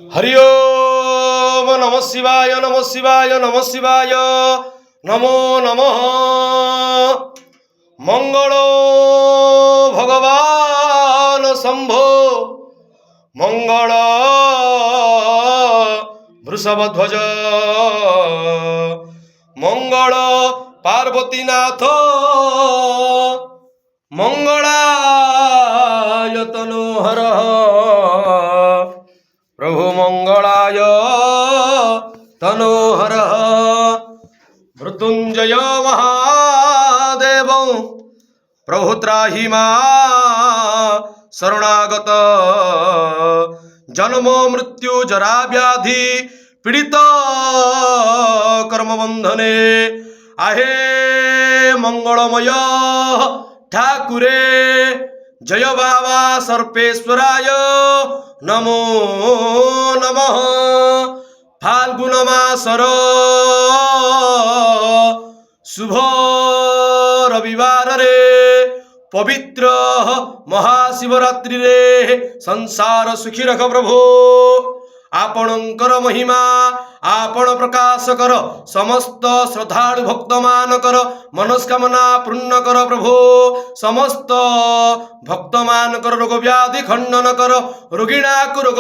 हरि ओम नमः शिवाय नमः शिवाय नमः शिवाय नमो नमः। मंगलो भगवान शंभो मंगल वृषभध्वज मंगल पार्वतीनाथ मंगलाय तनोहर प्रभु मंगलाय तनोहर मृत्युंजय महादेव प्रभु त्राहि मा शरणागत जन्म मृत्यु जरा व्याधि पीडित कर्म बंधने आहे मंगलमय ठाकुरे जय बाबा सर्पेश्वराय नमो नमः। फाल्गुन मासर शुभ रविवार रे पवित्र महाशिवरात्रि रे संसार सुखी रख प्रभु। आपणकर महिमा आपण प्रकाश कर समस्त श्रद्धालु भक्त मानकर मनस्कामना पूर्ण कर प्रभु। समस्त भक्त मानकर रोग व्याधि खंडन कर रोगिणा को रोग